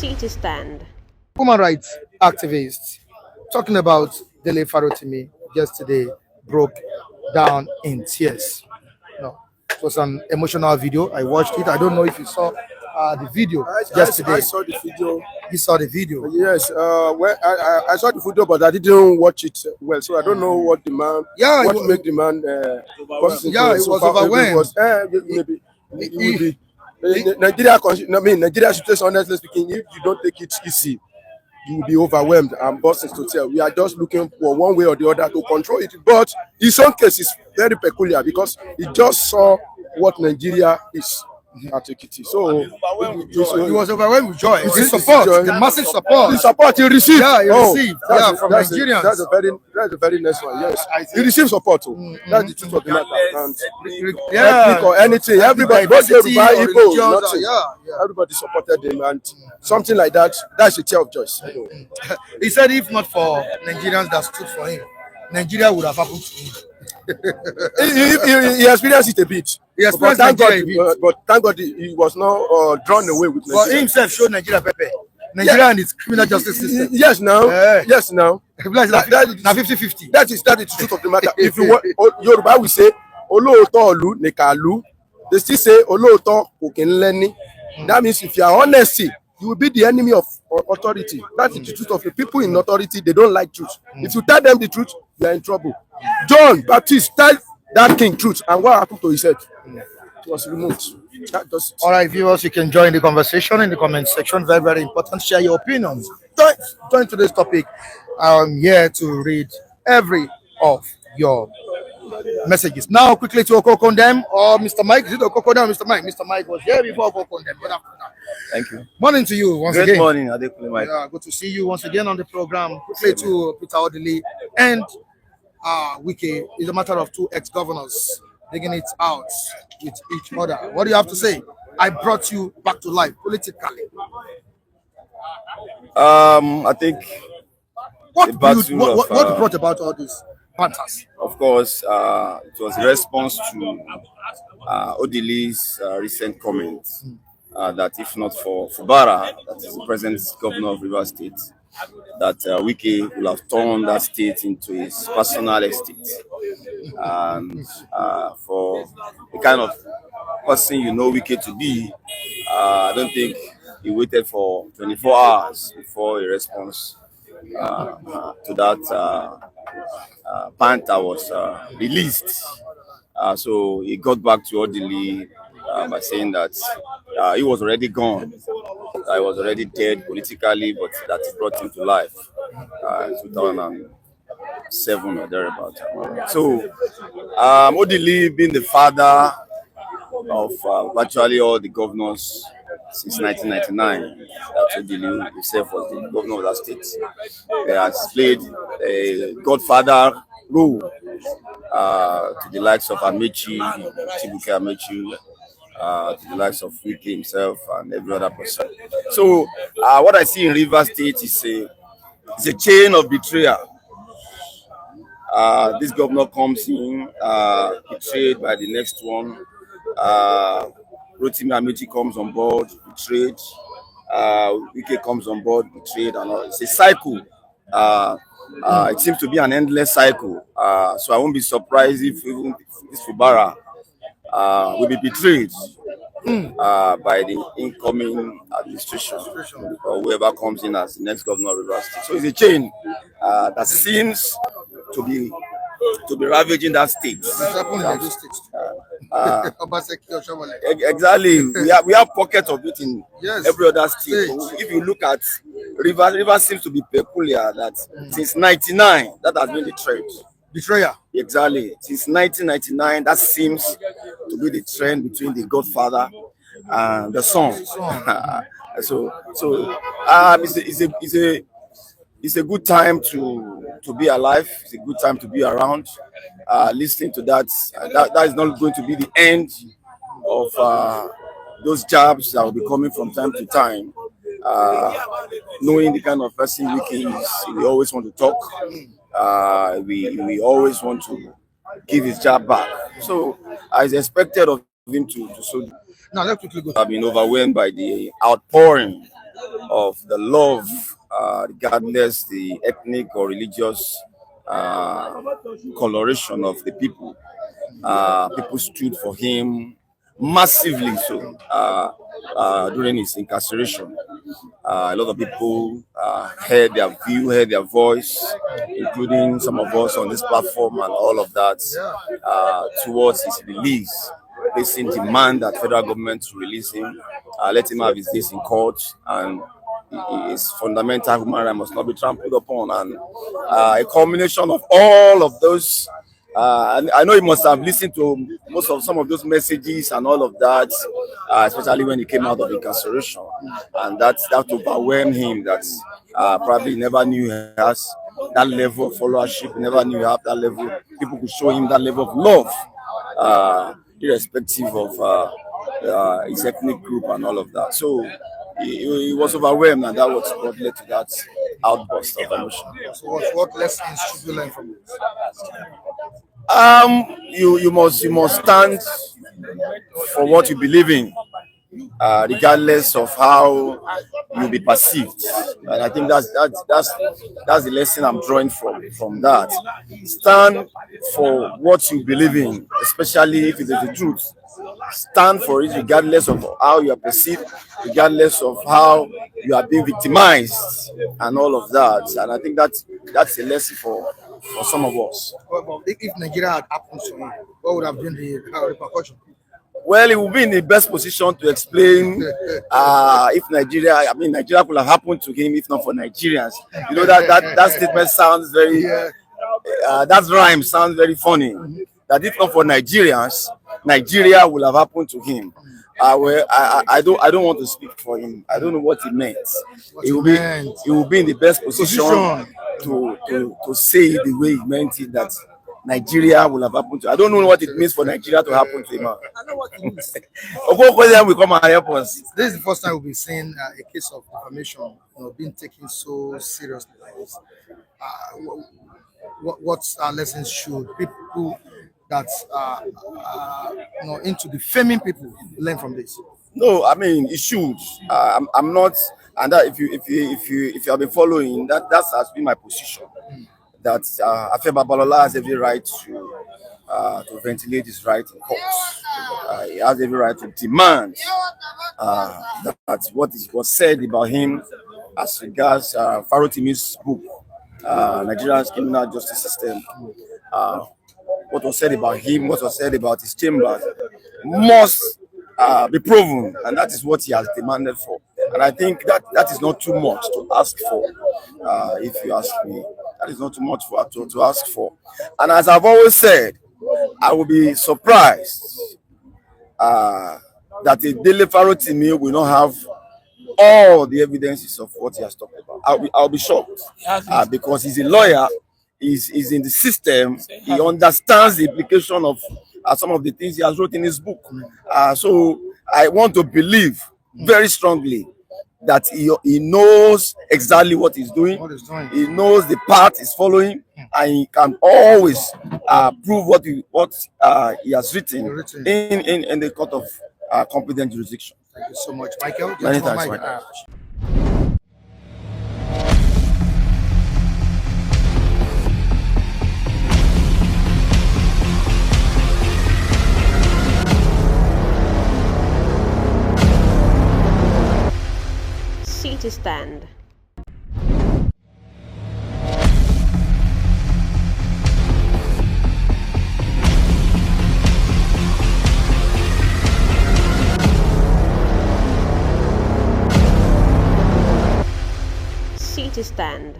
seat to stand. Human rights activists talking about Dele Farotimi yesterday broke down in tears. No, it was an emotional video. I watched it. I don't know if you saw the video yesterday. I saw the video. You saw the video. Yes, well, I saw the video, but I didn't watch it well, so I don't know what the man, Yeah, what it, make the man. yeah, it was overwhelmed. Maybe it will be. Nigeria, Nigeria situation, honestly speaking, if you don't take it easy, you will be overwhelmed and burst into tears. We are just looking for one way or the other to control it. But in some cases, very peculiar because he just saw what Nigeria is at Ekiti. So He was overwhelmed with joy. It's The joy. support, the massive support. the support he received. Yeah, he received. Yeah, from that's Nigerians. that's a very nice one. Yes, he received support. That's the truth of the matter. And ethnic or anything, everybody, both Yoruba, Igbo, nothing. Yeah. Everybody supported him, and something like that. That's a tear of joy. He said if not for Nigerians that stood for him, Nigeria would have happened to him. He experienced it a bit. He experienced but thank God, Nigeria a bit. but thank God he was not drawn away with But Nigeria. himself showed Nigeria pepper. Nigeria and its criminal justice system. Yes, now. Yes, now. Now 50-50. That is the truth of the matter. If you want, Yoruba will say, "Olóòótọ́ ìlú ni kàlú." They still say, "Olóòótọ́ kò kí ń lẹ́ni." That means if you are honesty, you will be the enemy of authority. That's the truth of the people in authority. They don't like truth. If you tell them the truth, you are in trouble. John Baptist tell that king truth, and what happened to his head? It was removed. That does it. All right, viewers, you can join the conversation in the comment section. Very, very important. Share your opinions. Join today's topic. I'm here to read every of your messages. Now, quickly to Okokondem or Mr. Mike. Is it Okokondem or Mr. Mike? Mr. Mike was here before Okokondem. Good afternoon. Thank you. Morning to you once Good again. morning, Adekule Mike. Yeah, good to see you once again on the program. Quickly to Peter Odili and Wiki. It's a matter of two ex-governors digging it out with each other. What do you have to say? I brought you back to life politically. I think What the battle what of, brought about all these panthers? of course, it was a response to Odili's recent comments that if not for Fubara, that is the present governor of Rivers State, that Wike will have turned that state into his personal estate. And for the kind of person you know Wike to be, I don't think he waited for 24 hours before a response to that panther was released. So he got back to Odili by saying that he was already gone. I was already dead politically, but that he brought him to life in 2007 or thereabout. So, Odili being the father of virtually all the governors since 1999, that Odili himself was the governor of that state. He has played a godfather role to the likes of Amechi, Chibuke Amechi, to the likes of Wike himself and every other person. So what I see in Rivers State is a chain of betrayal. This governor comes in, betrayed by the next one. Rotimi Amechi comes on board, betrayed. Wike comes on board, betrayed, and all. It's a cycle. It seems to be an endless cycle. So I won't be surprised if even this Fubara will be betrayed by the incoming administration or whoever comes in as the next governor of Rivers State. So it's a chain that seems to be ravaging that state. Exactly. We have pockets of it in every other state. If you look at Rivers seems to be peculiar that since 99, that has been the trend. Betrayal. Exactly. Since 1999, that seems to be the trend between the godfather and the son. It's a good time to be alive. It's a good time to be around. Listening to that is not going to be the end of those jabs that will be coming from time to time. Knowing the kind of person Wike is, we always want to talk. We always want to give his jab back. So I expected of him to so. Now let's quickly go. I've been overwhelmed by the outpouring of the love, regardless the ethnic or religious uh, coloration of the people. People stood for him massively so during his incarceration. A lot of people heard their view, heard their voice, including some of us on this platform and all of that, towards his release, placing demand that federal government to release him, let him have his days in court, and his fundamental human right must not be trampled upon. And a culmination of all of those. And I know he must have listened to most of some of those messages and all of that, especially when he came out of incarceration, and that overwhelmed him. That probably he never knew he has that level of followership. He never knew he had that level. People could show him that level of love, irrespective of his ethnic group and all of that. So he was overwhelmed, and that was what led to that outburst of emotion. So what lessons should we learn from this? You must stand for what you believe in, regardless of how you be perceived. And I think that's the lesson I'm drawing from that. Stand for what you believe in, especially if it is the truth. Stand for it regardless of how you are perceived, regardless of how you are being victimized and all of that. And I think that's a lesson for some of us. Well, if Nigeria had happened to him, what would have been the repercussion? Well, he will be in the best position to explain if Nigeria could have happened to him if not for Nigerians. You know that statement sounds very that rhyme sounds very funny. That if not for Nigerians, Nigeria will have happened to him. Well, I don't want to speak for him. I don't know what he meant. He will be in the best position to say the way he meant it, that Nigeria will have happened to. I don't know what it means for Nigeria to happen to him. I know what it means. Will come and help us. This is the first time we'll be seeing a case of defamation, being taken so seriously like this. What lessons should people that into defaming people learn from this? No, I mean it should. I'm not, and that if you have been following that has been my position. That Afe Babalola has every right to ventilate his right in court. He has every right to demand that what was said about him as regards Farotimi's book, Nigeria's criminal justice system. What was said about him, what was said about his chambers, must be proven, and that is what he has demanded for. And I think that is not too much to ask for, if you ask me. That is not too much to ask for. And as I've always said, I will be surprised that a Dele Farotimi will not have all the evidences of what he has talked about. I'll be shocked because he's a lawyer. He's in the system. He understands the implication of some of the things he has wrote in his book. So I want to believe very strongly that he knows exactly what he's doing. He knows the path he's following, and he can always prove what he has written in the court of competent jurisdiction. Thank you so much, Michael. Many thanks, Michael. To stand. To stand.